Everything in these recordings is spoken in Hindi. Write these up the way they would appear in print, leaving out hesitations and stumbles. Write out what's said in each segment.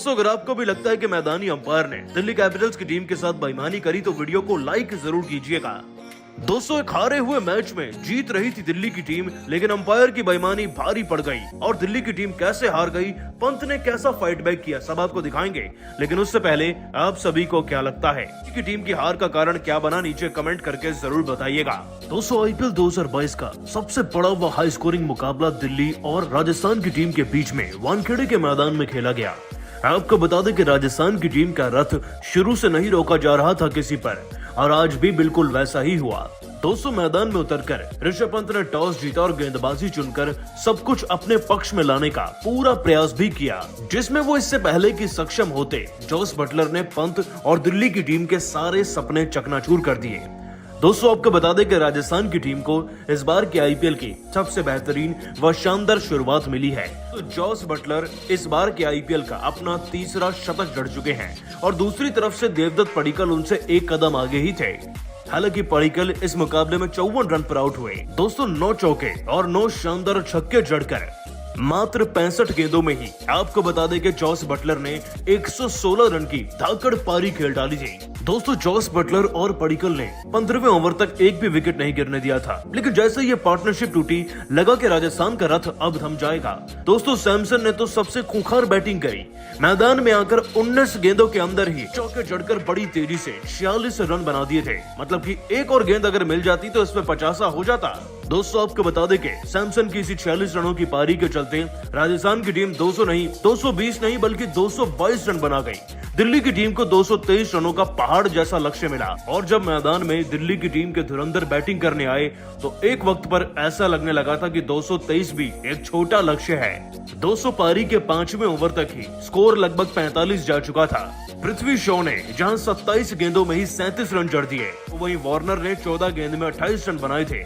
दोस्तों अगर आपको भी लगता है कि मैदानी अंपायर ने दिल्ली कैपिटल्स की टीम के साथ बेईमानी करी तो वीडियो को लाइक जरूर कीजिएगा। दोस्तों एक हारे हुए मैच में जीत रही थी दिल्ली की टीम, लेकिन अंपायर की बेईमानी भारी पड़ गई और दिल्ली की टीम कैसे हार गई, पंत ने कैसा फाइट बैक किया, सब आपको दिखाएंगे। लेकिन उससे पहले आप सभी को क्या लगता है कि टीम की हार का कारण क्या बना, नीचे कमेंट करके जरूर बताइएगा। दोस्तों आईपीएल 2022 का सबसे बड़ा व हाई स्कोरिंग मुकाबला दिल्ली और राजस्थान की टीम के बीच में वानखेड़े के मैदान में खेला गया। आपको बता दें कि राजस्थान की टीम का रथ शुरू से नहीं रोका जा रहा था किसी पर, और आज भी बिल्कुल वैसा ही हुआ। दोस्तों मैदान में उतरकर ऋषभ पंत ने टॉस जीता और गेंदबाजी चुनकर सब कुछ अपने पक्ष में लाने का पूरा प्रयास भी किया, जिसमें वो इससे पहले कि सक्षम होते जोस बटलर ने पंत और दिल्ली की टीम के सारे सपने चकनाचूर कर दिए। दोस्तों आपको बता दें कि राजस्थान की टीम को इस बार के आईपीएल की सबसे बेहतरीन व शानदार शुरुआत मिली है। तो जोस बटलर इस बार के आईपीएल का अपना तीसरा शतक जड़ चुके हैं और दूसरी तरफ से देवदत्त पडिक्कल उनसे एक कदम आगे ही थे। हालांकि पडिक्कल इस मुकाबले में 54 रन पर आउट हुए। दोस्तों 9 चौके और 9 शानदार छक्के जड़कर मात्र 65 गेंदों में ही आपको बता दें कि जोस बटलर ने 116 रन की धाकड़ पारी खेल डाली थी। दोस्तों जोस बटलर और पडिक्कल ने 15वें ओवर तक एक भी विकेट नहीं गिरने दिया था, लेकिन जैसे ये पार्टनरशिप टूटी लगा कि राजस्थान का रथ अब थम जाएगा। दोस्तों सैमसन ने तो सबसे खूंखार बैटिंग करी, मैदान में आकर 19 गेंदों के अंदर ही चौके जड़कर बड़ी तेजी से 46 रन बना दिए थे। मतलब कि एक और गेंद अगर मिल जाती तो इसमें 50 हो जाता। दोस्तों आपको बता दें कि सैमसन की इसी 46 रनों की पारी के चलते राजस्थान की टीम 220 नहीं बल्कि 222 रन बना गई। दिल्ली की टीम को 223 रनों का पहाड़ जैसा लक्ष्य मिला और जब मैदान में दिल्ली की टीम के धुरंधर बैटिंग करने आए तो एक वक्त पर ऐसा लगने लगा था कि 223 भी एक छोटा लक्ष्य है। 200 पारी के 5वें ओवर तक ही स्कोर लगभग 45 जा चुका था। पृथ्वी शॉ ने जहां 27 गेंदों में ही 37 रन जड़ दिए, तो वहीं वार्नर ने 14 गेंद में 28 रन बनाए थे।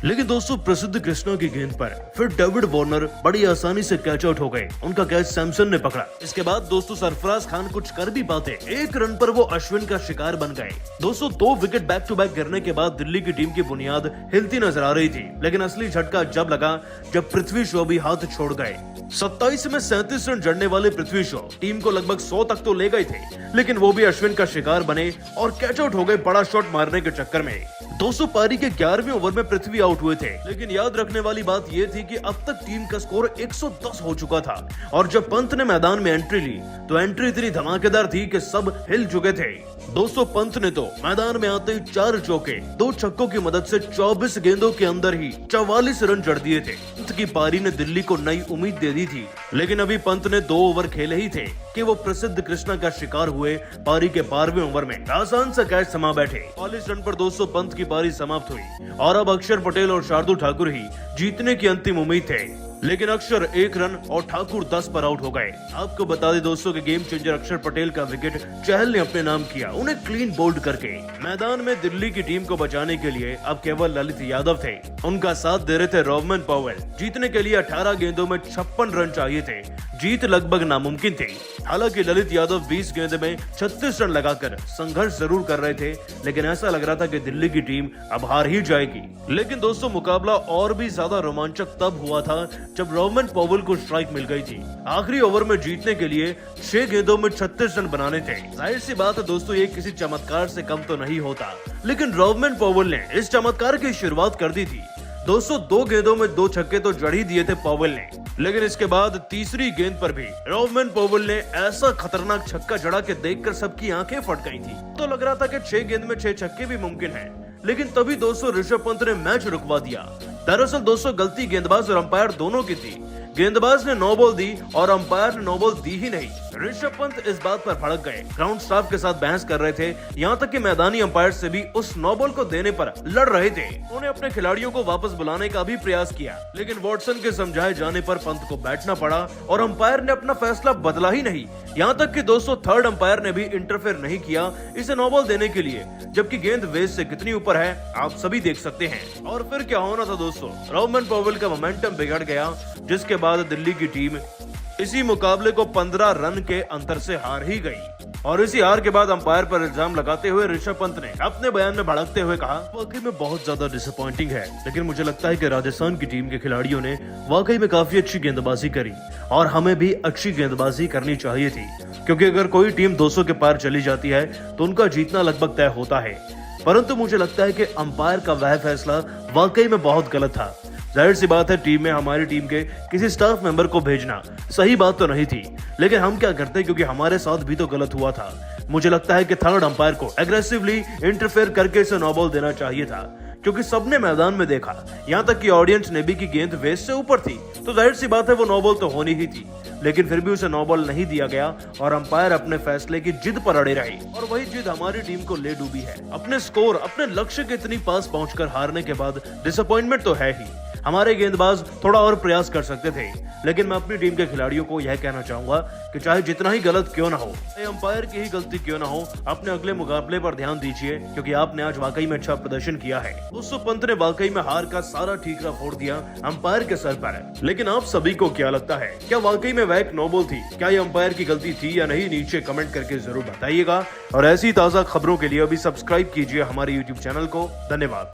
लेकिन दोस्तों प्रसिद्ध कृष्णा की गेंद पर फिर डेविड वार्नर बड़ी आसानी से कैच आउट हो गए, उनका कैच सैमसन ने पकड़ा। इसके बाद दोस्तों सरफराज खान कुछ कर भी पाते, एक रन पर वो अश्विन का शिकार बन गए। दोस्तों 2 विकेट बैक टू बैक गिरने के बाद दिल्ली की टीम की बुनियाद हिलती नजर आ रही थी, लेकिन असली झटका जब लगा जब पृथ्वी शॉ भी हाथ छोड़ गए। 27 में 37 रन जड़ने वाले पृथ्वी शॉ टीम को लगभग 100 तक तो ले गए थे, लेकिन वो भी अश्विन का शिकार बने और कैच आउट हो गए बड़ा शॉट मारने के चक्कर में। 200 पारी के 11वें ओवर में पृथ्वी आउट हुए थे, लेकिन याद रखने वाली बात यह थी कि अब तक टीम का स्कोर 110 हो चुका था और जब पंत ने मैदान में एंट्री ली तो एंट्री इतनी धमाकेदार थी कि सब हिल चुके थे। दोस्तों पंत ने तो मैदान में आते ही 4 चौके 2 छक्कों की मदद से 24 गेंदों के अंदर ही 44 रन जड़ दिए थे। पंत की पारी ने दिल्ली को नई उम्मीद दे दी थी, लेकिन अभी पंत ने 2 ओवर खेले ही थे कि वो प्रसिद्ध कृष्णा का शिकार हुए। पारी के 12वें ओवर में आसान सा कैच समा बैठे। 40 रन पर दोस्तों पंत की पारी समाप्त हुई और अब अक्षर पटेल और शार्दुल ठाकुर ही जीतने की अंतिम उम्मीद थे, लेकिन अक्षर 1 रन और ठाकुर 10 पर आउट हो गए। आपको बता दें दोस्तों कि गेम चेंजर अक्षर पटेल का विकेट चहल ने अपने नाम किया, उन्हें क्लीन बोल्ड करके। मैदान में दिल्ली की टीम को बचाने के लिए अब केवल ललित यादव थे, उनका साथ दे रहे थे रोवमन पॉवेल। जीतने के लिए 18 गेंदों में 56 रन चाहिए थे, जीत लगभग नामुमकिन थी। हालांकि ललित यादव 20 गेंद में 36 रन लगाकर संघर्ष जरूर कर रहे थे, लेकिन ऐसा लग रहा था कि दिल्ली की टीम अब हार ही जाएगी। लेकिन दोस्तों मुकाबला और भी ज्यादा रोमांचक तब हुआ था जब रोवमन पॉवेल को स्ट्राइक मिल गई थी। आखिरी ओवर में जीतने के लिए 6 गेंदों में 36 रन बनाने थे। जाहिर सी बात है दोस्तों ये किसी चमत्कार से कम तो नहीं होता, लेकिन रोवमन पॉवेल ने इस चमत्कार की शुरुआत कर दी थी। दोस्तों 2 गेंदों में 2 छक्के तो जड़ ही दिए थे पॉवेल ने, लेकिन इसके बाद तीसरी गेंद पर भी रोवमन पॉवेल ने ऐसा खतरनाक छक्का जड़ा कि देखकर सबकी आंखें फट गई थी। तो लग रहा था कि 6 गेंद में 6 छक्के भी मुमकिन है, लेकिन तभी दोस्तों ऋषभ पंत ने मैच रुकवा दिया। दरअसल दोस्तों गलती गेंदबाज और अंपायर दोनों की थी। गेंदबाज ने 9 बॉल दी और अंपायर ने 9 बॉल दी ही नहीं। ऋषभ पंत इस बात पर भड़क गए, ग्राउंड स्टाफ के साथ बहस कर रहे थे, यहाँ तक कि मैदानी अंपायर से भी उस 9 बॉल को देने पर लड़ रहे थे। उन्होंने अपने खिलाड़ियों को वापस बुलाने का भी प्रयास किया, लेकिन वॉटसन के समझाए जाने पर पंत को बैठना पड़ा और अंपायर ने अपना फैसला बदला ही नहीं। यहाँ तक कि दोस्तों थर्ड अंपायर ने भी इंटरफेयर नहीं किया इसे 9 बॉल देने के लिए, जबकि गेंद वेज से कितनी ऊपर है आप सभी देख सकते हैं। और फिर क्या होना था दोस्तों, रोवमन पॉवेल का मोमेंटम बिगड़ गया, जिसके बाद दिल्ली की टीम इसी मुकाबले को 15 रन के अंतर से हार ही गई। और इसी हार के बाद अंपायर पर इल्जाम लगाते हुए ऋषभ पंत ने अपने बयान में भड़कते हुए कहा, वाकई में बहुत ज्यादा डिसअपॉइंटिंग है, लेकिन मुझे लगता है कि राजस्थान की टीम के खिलाड़ियों ने वाकई में काफी अच्छी गेंदबाजी करी और हमें भी अच्छी गेंदबाजी करनी चाहिए थी। क्योंकि अगर कोई टीम 200 के पार चली जाती है तो उनका जीतना लगभग तय होता है। परंतु मुझे लगता है कि अंपायर का वह फैसला वाकई में बहुत गलत था। जाहिर सी बात है, टीम में हमारी टीम के किसी स्टाफ मेंबर को भेजना सही बात तो नहीं थी, लेकिन हम क्या करते क्योंकि हमारे साथ भी तो गलत हुआ था। मुझे लगता है कि थर्ड अंपायर को एग्रेसिवली इंटरफेयर करके इसे नो बॉल देना चाहिए था, क्योंकि सबने मैदान में देखा, यहाँ तक कि ऑडियंस ने भी कि गेंद वेस्ट से ऊपर थी, तो जाहिर सी बात है वो नो बॉल तो होनी ही थी। लेकिन फिर भी उसे नो बॉल नहीं दिया गया और अंपायर अपने फैसले की जिद पर अड़े रहे और वही जिद हमारी टीम को ले डूबी है। अपने स्कोर, अपने लक्ष्य के इतनी पास पहुंचकर हारने के बाद डिसअपॉइंटमेंट तो है ही। हमारे गेंदबाज थोड़ा और प्रयास कर सकते थे, लेकिन मैं अपनी टीम के खिलाड़ियों को यह कहना चाहूंगा कि चाहे जितना ही गलत क्यों ना हो, अंपायर की ही गलती क्यों ना हो, अपने अगले मुकाबले पर ध्यान दीजिए, क्योंकि आपने आज वाकई में अच्छा प्रदर्शन किया है। दोस्तों, पंत ने वाकई में हार का सारा ठीकरा फोड़ दिया अंपायर के सर पर। लेकिन आप सभी को क्या लगता है, क्या वाकई में वह एक नो बॉल थी? क्या ये अंपायर की गलती थी या नहीं? नीचे कमेंट करके जरूर बताइएगा और ऐसी ताजा खबरों के लिए अभी सब्सक्राइब कीजिए हमारे YouTube चैनल को। धन्यवाद।